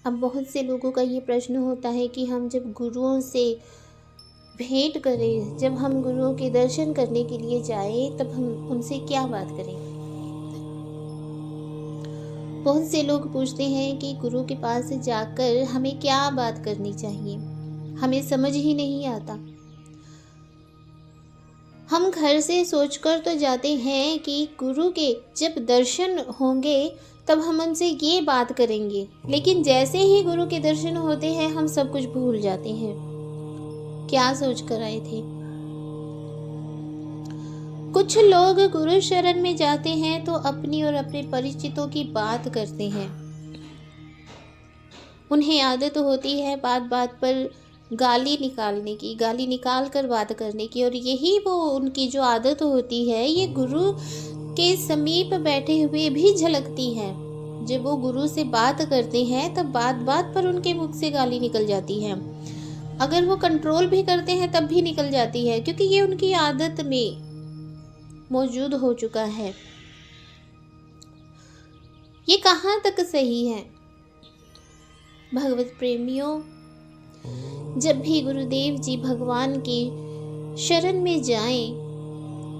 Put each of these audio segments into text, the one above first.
अब बहुत से लोगों का ये प्रश्न होता है कि हम जब गुरुओं से भेंट करें, जब हम गुरुओं के दर्शन करने के लिए जाएं, तब हम उनसे क्या बात करें। बहुत से लोग पूछते हैं कि गुरु के पास जाकर हमें क्या बात करनी चाहिए, हमें समझ ही नहीं आता। हम घर से सोचकर तो जाते हैं कि गुरु के जब दर्शन होंगे तब हम उनसे ये बात करेंगे, लेकिन जैसे ही गुरु के दर्शन होते हैं हम सब कुछ भूल जाते हैं, क्या सोच कर आए थे। कुछ लोग गुरु शरण में जाते हैं तो अपनी और अपने परिचितों की बात करते हैं। उन्हें आदत होती है बात बात पर गाली निकालने की, गाली निकाल कर बात करने की, और यही वो उनकी जो आदत होती है ये गुरु के समीप बैठे हुए भी झलकती है। जब वो गुरु से बात करते हैं तब बात बात पर उनके मुख से गाली निकल जाती है। अगर वो कंट्रोल भी करते हैं तब भी निकल जाती है, क्योंकि ये उनकी आदत में मौजूद हो चुका है। ये कहाँ तक सही है। भगवत प्रेमियों, जब भी गुरुदेव जी भगवान की शरण में जाएं,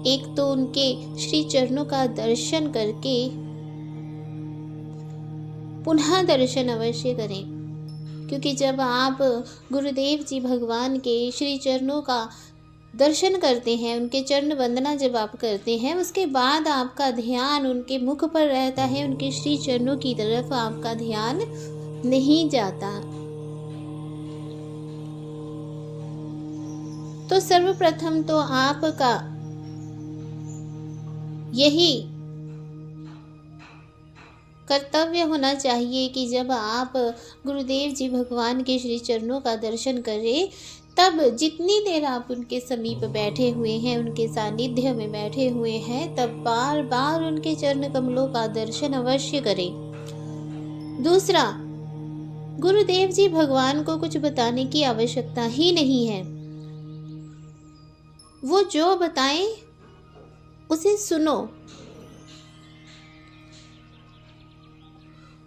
एक तो उनके श्री चरणों का दर्शन करके पुनः दर्शन अवश्य करें, क्योंकि जब आप गुरुदेव जी भगवान के श्री चरणों का दर्शन करते हैं, उनके चरण वंदना जब आप करते हैं, उसके बाद आपका ध्यान उनके मुख पर रहता है, उनके श्री चरणों की तरफ आपका ध्यान नहीं जाता। तो सर्वप्रथम तो आपका यही कर्तव्य होना चाहिए कि जब आप गुरुदेव जी भगवान के श्री चरणों का दर्शन करें, तब जितनी देर आप उनके समीप बैठे हुए हैं, उनके सानिध्य में बैठे हुए हैं, तब बार बार उनके चरण कमलों का दर्शन अवश्य करें। दूसरा, गुरुदेव जी भगवान को कुछ बताने की आवश्यकता ही नहीं है। वो जो बताएं उसे सुनो,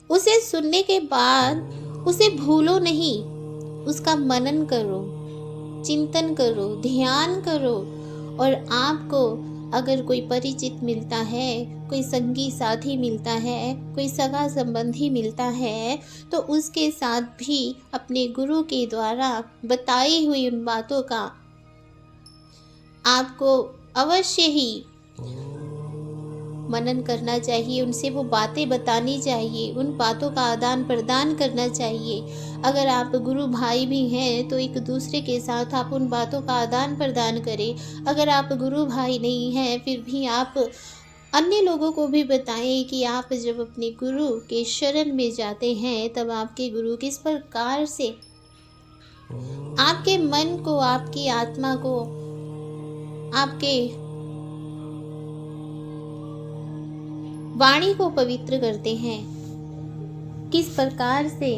उसे सुनने के बाद उसे भूलो नहीं, उसका मनन करो, चिंतन करो, ध्यान करो। और आपको अगर कोई परिचित मिलता है, कोई संगी साथी मिलता है, कोई सगा संबंधी मिलता है, तो उसके साथ भी अपने गुरु के द्वारा बताई हुई उन बातों का आपको अवश्य ही मनन करना चाहिए, उनसे वो बातें बतानी चाहिए, उन बातों का आदान प्रदान करना चाहिए। अगर आप गुरु भाई भी हैं तो एक दूसरे के साथ आप उन बातों का आदान प्रदान करें। अगर आप गुरु भाई नहीं हैं फिर भी आप अन्य लोगों को भी बताएं कि आप जब अपने गुरु के शरण में जाते हैं तब आपके गुरु किस प्रकार से आपके मन को, आपकी आत्मा को, आपके वाणी को पवित्र करते हैं, किस प्रकार से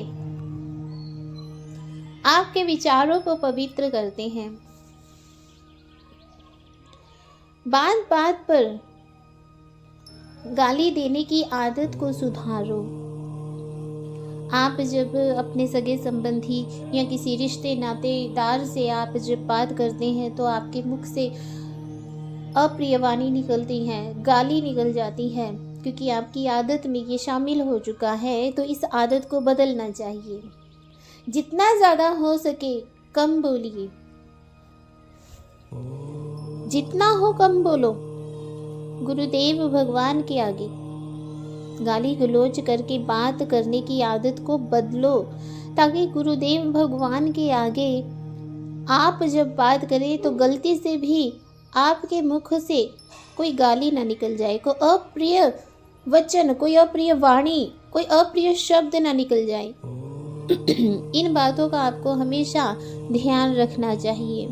आपके विचारों को पवित्र करते हैं। बात बात पर गाली देने की आदत को सुधारो। आप जब अपने सगे संबंधी या किसी रिश्ते नातेदार से आप जब बात करते हैं तो आपके मुख से अप्रिय वाणी निकलती है, गाली निकल जाती है, क्योंकि आपकी आदत में ये शामिल हो चुका है। तो इस आदत को बदलना चाहिए। जितना ज़्यादा हो सके कम बोलिए, जितना हो कम बोलो। गुरुदेव भगवान के आगे गाली गलौज करके बात करने की आदत को बदलो, ताकि गुरुदेव भगवान के आगे आप जब बात करें तो गलती से भी आपके मुख से कोई गाली ना निकल जाए, कोई अप्रिय वचन, कोई अप्रिय वाणी, कोई अप्रिय शब्द ना निकल जाए। इन बातों का आपको हमेशा ध्यान रखना चाहिए,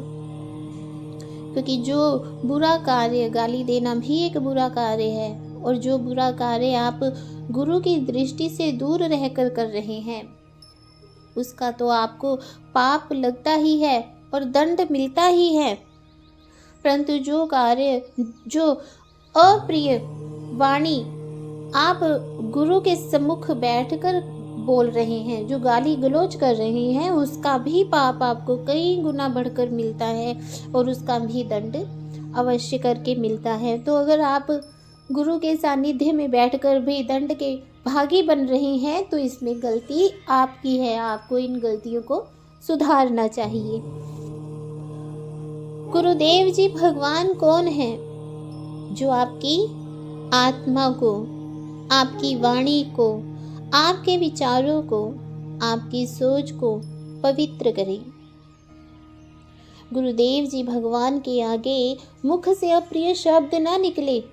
क्योंकि जो बुरा कार्य, गाली देना भी एक बुरा कार्य है, और जो बुरा कार्य आप गुरु की दृष्टि से दूर रहकर कर रहे हैं उसका तो आपको पाप लगता ही है और दंड मिलता ही है। परंतु जो कार्य, जो अप्रिय वाणी आप गुरु के सम्मुख बैठकर बोल रहे हैं, जो गाली गलौज कर रहे हैं, उसका भी पाप आपको कई गुना बढ़कर मिलता है और उसका भी दंड अवश्य करके मिलता है। तो अगर आप गुरु के सानिध्य में बैठकर भी दंड के भागी बन रहे हैं तो इसमें गलती आपकी है, आपको इन गलतियों को सुधारना चाहिए। गुरुदेव जी भगवान कौन है? जो आपकी आत्मा को, आपकी वाणी को, आपके विचारों को, आपकी सोच को पवित्र करें। गुरुदेव जी भगवान के आगे मुख से अप्रिय शब्द ना निकले,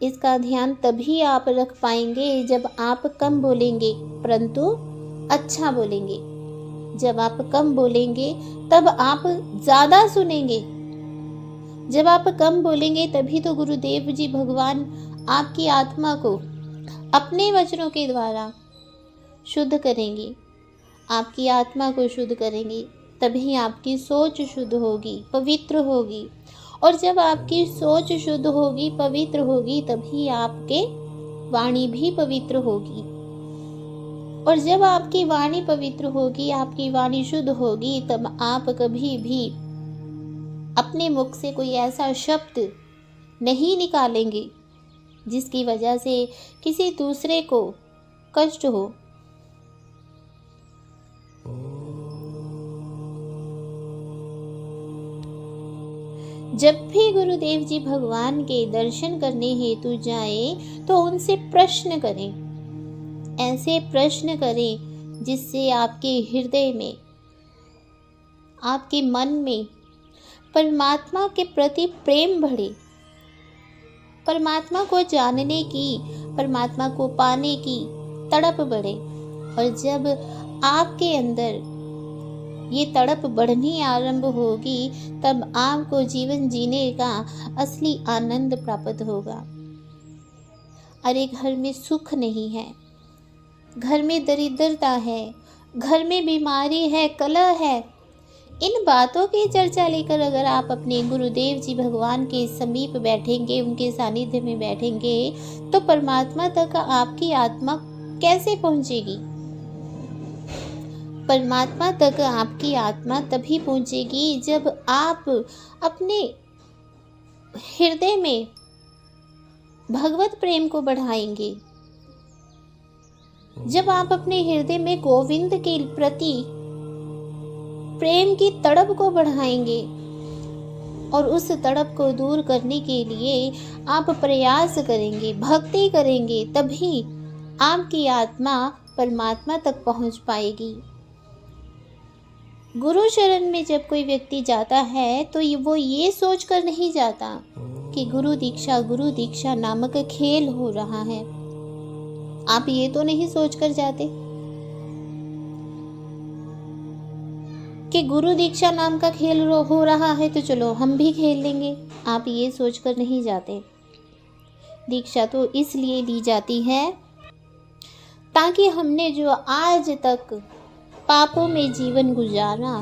इसका ध्यान तभी आप रख पाएंगे जब आप कम बोलेंगे परंतु अच्छा बोलेंगे। जब आप कम बोलेंगे तब आप ज़्यादा सुनेंगे। जब आप कम बोलेंगे तभी तो गुरुदेव जी भगवान आपकी आत्मा को अपने वचनों के द्वारा शुद्ध करेंगे, आपकी आत्मा को शुद्ध करेंगे। तभी आपकी सोच शुद्ध होगी, पवित्र होगी। और जब आपकी सोच शुद्ध होगी, पवित्र होगी, तभी आपके वाणी भी पवित्र होगी। और जब आपकी वाणी पवित्र होगी, आपकी वाणी शुद्ध होगी, तब आप कभी भी अपने मुख से कोई ऐसा शब्द नहीं निकालेंगे जिसकी वजह से किसी दूसरे को कष्ट हो। जब भी गुरुदेव जी भगवान के दर्शन करने हेतु जाएं तो उनसे प्रश्न करें। ऐसे प्रश्न करें जिससे आपके हृदय में, आपके मन में परमात्मा के प्रति प्रेम बढ़े, परमात्मा को जानने की, परमात्मा को पाने की तड़प बढ़े। और जब आपके अंदर ये तड़प बढ़नी आरंभ होगी तब आपको जीवन जीने का असली आनंद प्राप्त होगा। अरे घर में सुख नहीं है, घर में दरिद्रता है, घर में बीमारी है, कलह है, इन बातों की चर्चा लेकर अगर आप अपने गुरुदेव जी भगवान के समीप बैठेंगे, उनके सानिध्य में बैठेंगे, तो परमात्मा तक आपकी आत्मा कैसे पहुंचेगी? परमात्मा तक आपकी आत्मा तभी पहुंचेगी जब आप अपने हृदय में भगवत प्रेम को बढ़ाएंगे, जब आप अपने हृदय में गोविंद के प्रति प्रेम की तड़प को बढ़ाएंगे। और उस तड़प को दूर करने के लिए आप प्रयास करेंगे, भक्ति करेंगे, तभी आपकी आत्मा परमात्मा तक पहुंच पाएगी। गुरु शरण में जब कोई व्यक्ति जाता है तो वो ये सोच कर नहीं जाता कि गुरु दीक्षा नामक खेल हो रहा है। आप ये तो नहीं सोच कर जाते कि गुरु दीक्षा नाम का खेल हो रहा है तो चलो हम भी खेल लेंगे। आप ये सोच कर नहीं जाते। दीक्षा तो इसलिए ली जाती है ताकि हमने जो आज तक पापों में जीवन गुजारा,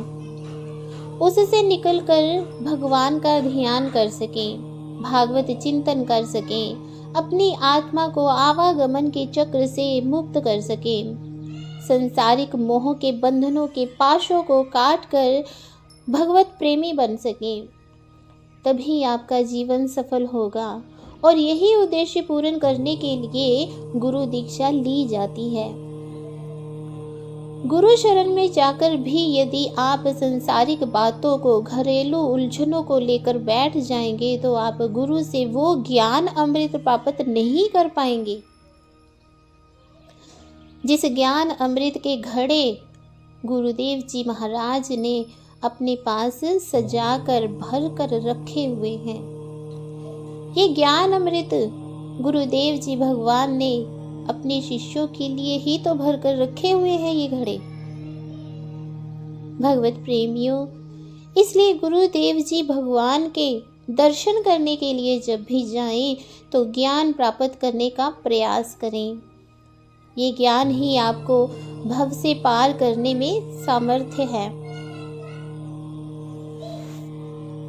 उससे निकलकर भगवान का ध्यान कर सकें, भागवत चिंतन कर सकें, अपनी आत्मा को आवागमन के चक्र से मुक्त कर सकें, संसारिक मोह के बंधनों के पाशों को काट कर भगवत प्रेमी बन सकें। तभी आपका जीवन सफल होगा। और यही उद्देश्य पूर्ण करने के लिए गुरु दीक्षा ली जाती है। गुरु शरण में जाकर भी यदि आप संसारिक बातों को, घरेलू उलझनों को लेकर बैठ जाएंगे तो आप गुरु से वो ज्ञान अमृत प्राप्त नहीं कर पाएंगे जिस ज्ञान अमृत के घड़े गुरुदेव जी महाराज ने अपने पास सजा कर भर कर रखे हुए हैं। ये ज्ञान अमृत गुरुदेव जी भगवान ने अपने शिष्यों के लिए ही तो भर कर रखे हुए हैं ये घड़े। भगवत प्रेमियों, इसलिए गुरुदेव जी भगवान के दर्शन करने के लिए जब भी जाएं तो ज्ञान प्राप्त करने का प्रयास करें। ये ज्ञान ही आपको भव से पार करने में सामर्थ्य है।